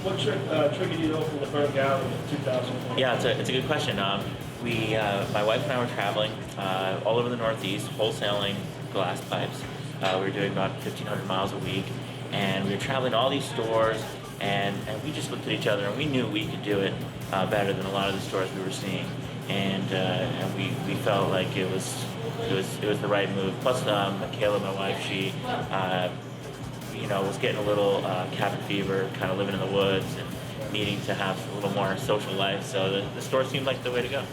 What triggered you to open the Bern Gallery in 2001? Yeah, it's a good question. My wife and I were traveling all over the Northeast, wholesaling glass pipes. We were doing about 1,500 miles a week, and we were traveling to all these stores, and we just looked at each other, and we knew we could do it better than a lot of the stores we were seeing, and we felt like it was the right move. Plus, Michaela, my wife, she was getting a little cabin fever, kind of living in the woods and needing to have a little more social life. So the store seemed like the way to go.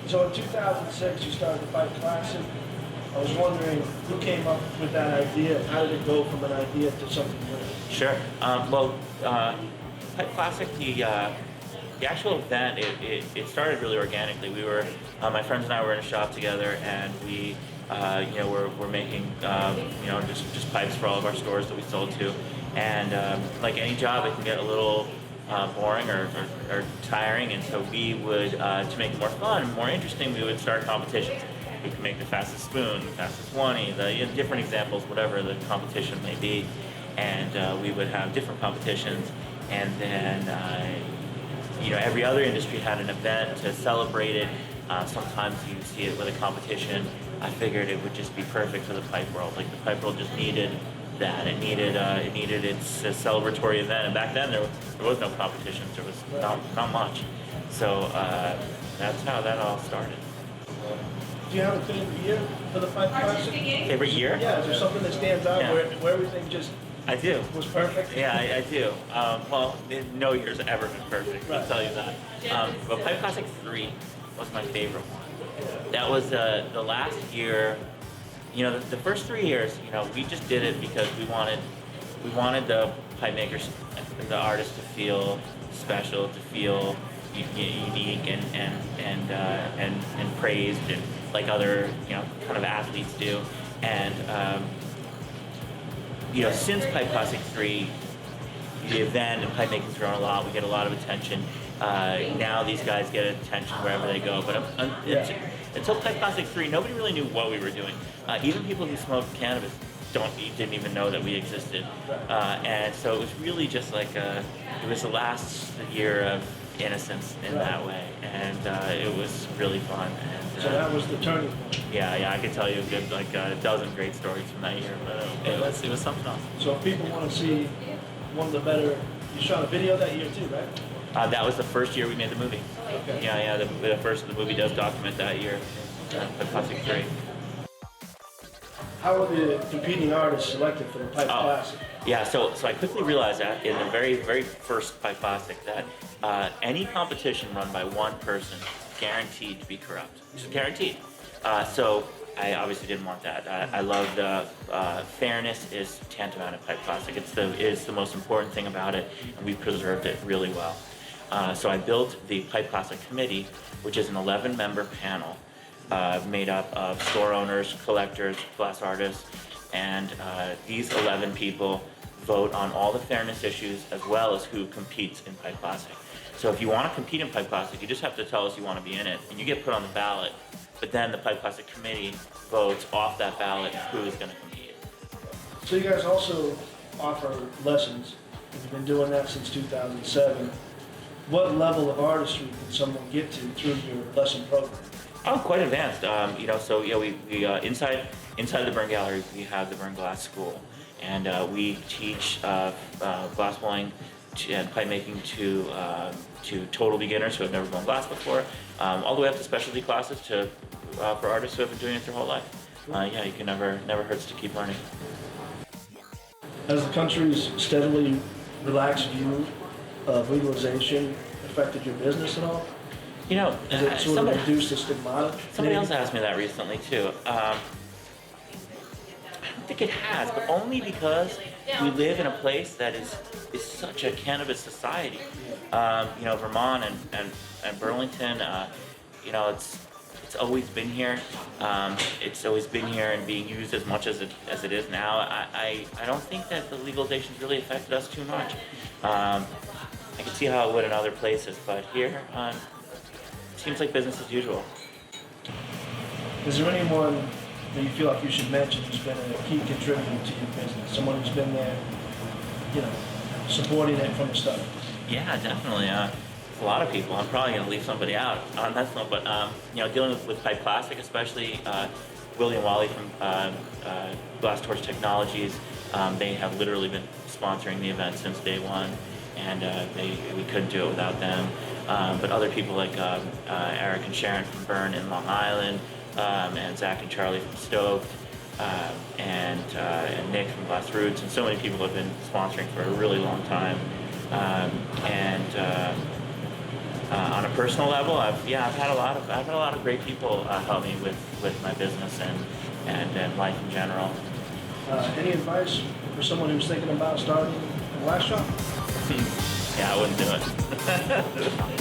So in 2006, you started the Pipe Classic. I was wondering who came up with that idea. How did it go from an idea to something real? Sure. Pipe Classic, the actual event, it started really organically. We were, my friends and I were in a shop together, and we, we're making, just pipes for all of our stores that we sold to. And like any job, it can get a little boring or tiring, and so we would, to make it more fun, more interesting, we would start competitions. We could make the fastest spoon, the fastest 20, different examples, whatever the competition may be. And we would have different competitions, and then every other industry had an event to celebrate it. Sometimes you see it with a competition. I figured it would just be perfect for the pipe world. Like, the pipe world just needed that. It needed its celebratory event. And back then there was no competitions. There was not much. So that's how that all started. Do you have a favorite year for the Pipe Classic? Favorite year? Yeah, is there something that stands out where everything just I do. was perfect? Yeah, I do. No year's ever been perfect, I'll tell you that. But Pipe Classic 3 was my favorite one. That was the last year. The first 3 years, we just did it because we wanted the pipe makers, the artists, to feel special, to feel unique and praised, and like other kind of athletes do. And since Pipe Classic 3, the event and pipe making's grown a lot. We get a lot of attention. Now these guys get attention wherever they go. But until Pipe Classic 3, nobody really knew what we were doing. Even people who smoked cannabis didn't even know that we existed. And so it was really just like it was the last year of innocence in that way, and it was really fun. And so that was the turning point. Yeah, I could tell you a dozen great stories from that year, but it was something else. So if people want to see one of the better, you shot a video that year too, right? That was the first year we made the movie. Okay. Yeah, the movie does document that year. The Classic 3. How were the competing artists selected for the Pipe Classic? Yeah, so I quickly realized that in the very, very first Pipe Classic that any competition run by one person is guaranteed to be corrupt. It's guaranteed. So I obviously didn't want that. I loved fairness is tantamount at Pipe Classic. It's the most important thing about it, and we preserved it really well. So I built the Pipe Classic Committee, which is an 11-member panel made up of store owners, collectors, glass artists, and these 11 people vote on all the fairness issues as well as who competes in Pipe Classic. So if you want to compete in Pipe Classic, you just have to tell us you want to be in it, and you get put on the ballot. But then the Pipe Classic Committee votes off that ballot who is going to compete. So you guys also offer lessons. You've been doing that since 2007. What level of artistry can someone get to through your lesson program? Oh, quite advanced. We inside the Bern Gallery, we have the Bern Glass School, and we teach glass blowing and pipe making to total beginners who have never blown glass before, all the way up to specialty classes for artists who have been doing it their whole life. You can never hurts to keep learning. Has the country's steadily relaxed view of legalization affected your business at all? Has it sort of reduced the stigmata? Somebody else asked me that recently too. I don't think it has, but only because we live in a place that is such a cannabis society. Vermont and Burlington. It's always been here. It's always been here and being used as much as it is now. I don't think that the legalization's really affected us too much. I can see how it would in other places, but here, it seems like business as usual. Is there anyone that you feel like you should mention who's been a key contributor to your business? Someone who's been there, supporting it from the start? Yeah, definitely. A lot of people. I'm probably going to leave somebody out on that one, but dealing with Pipe Classic, especially Willie and Wally from Glass Torch Technologies, they have literally been sponsoring the event since day one, and we couldn't do it without them. But other people like Eric and Sharon from Bern in Long Island, and Zach and Charlie from Stoked, and Nick from Glass Roots, and so many people have been sponsoring for a really long time. On a personal level, I've had a lot of great people help me with my business and life in general. Any advice for someone who's thinking about starting a glass shop? Yeah, I wouldn't do it.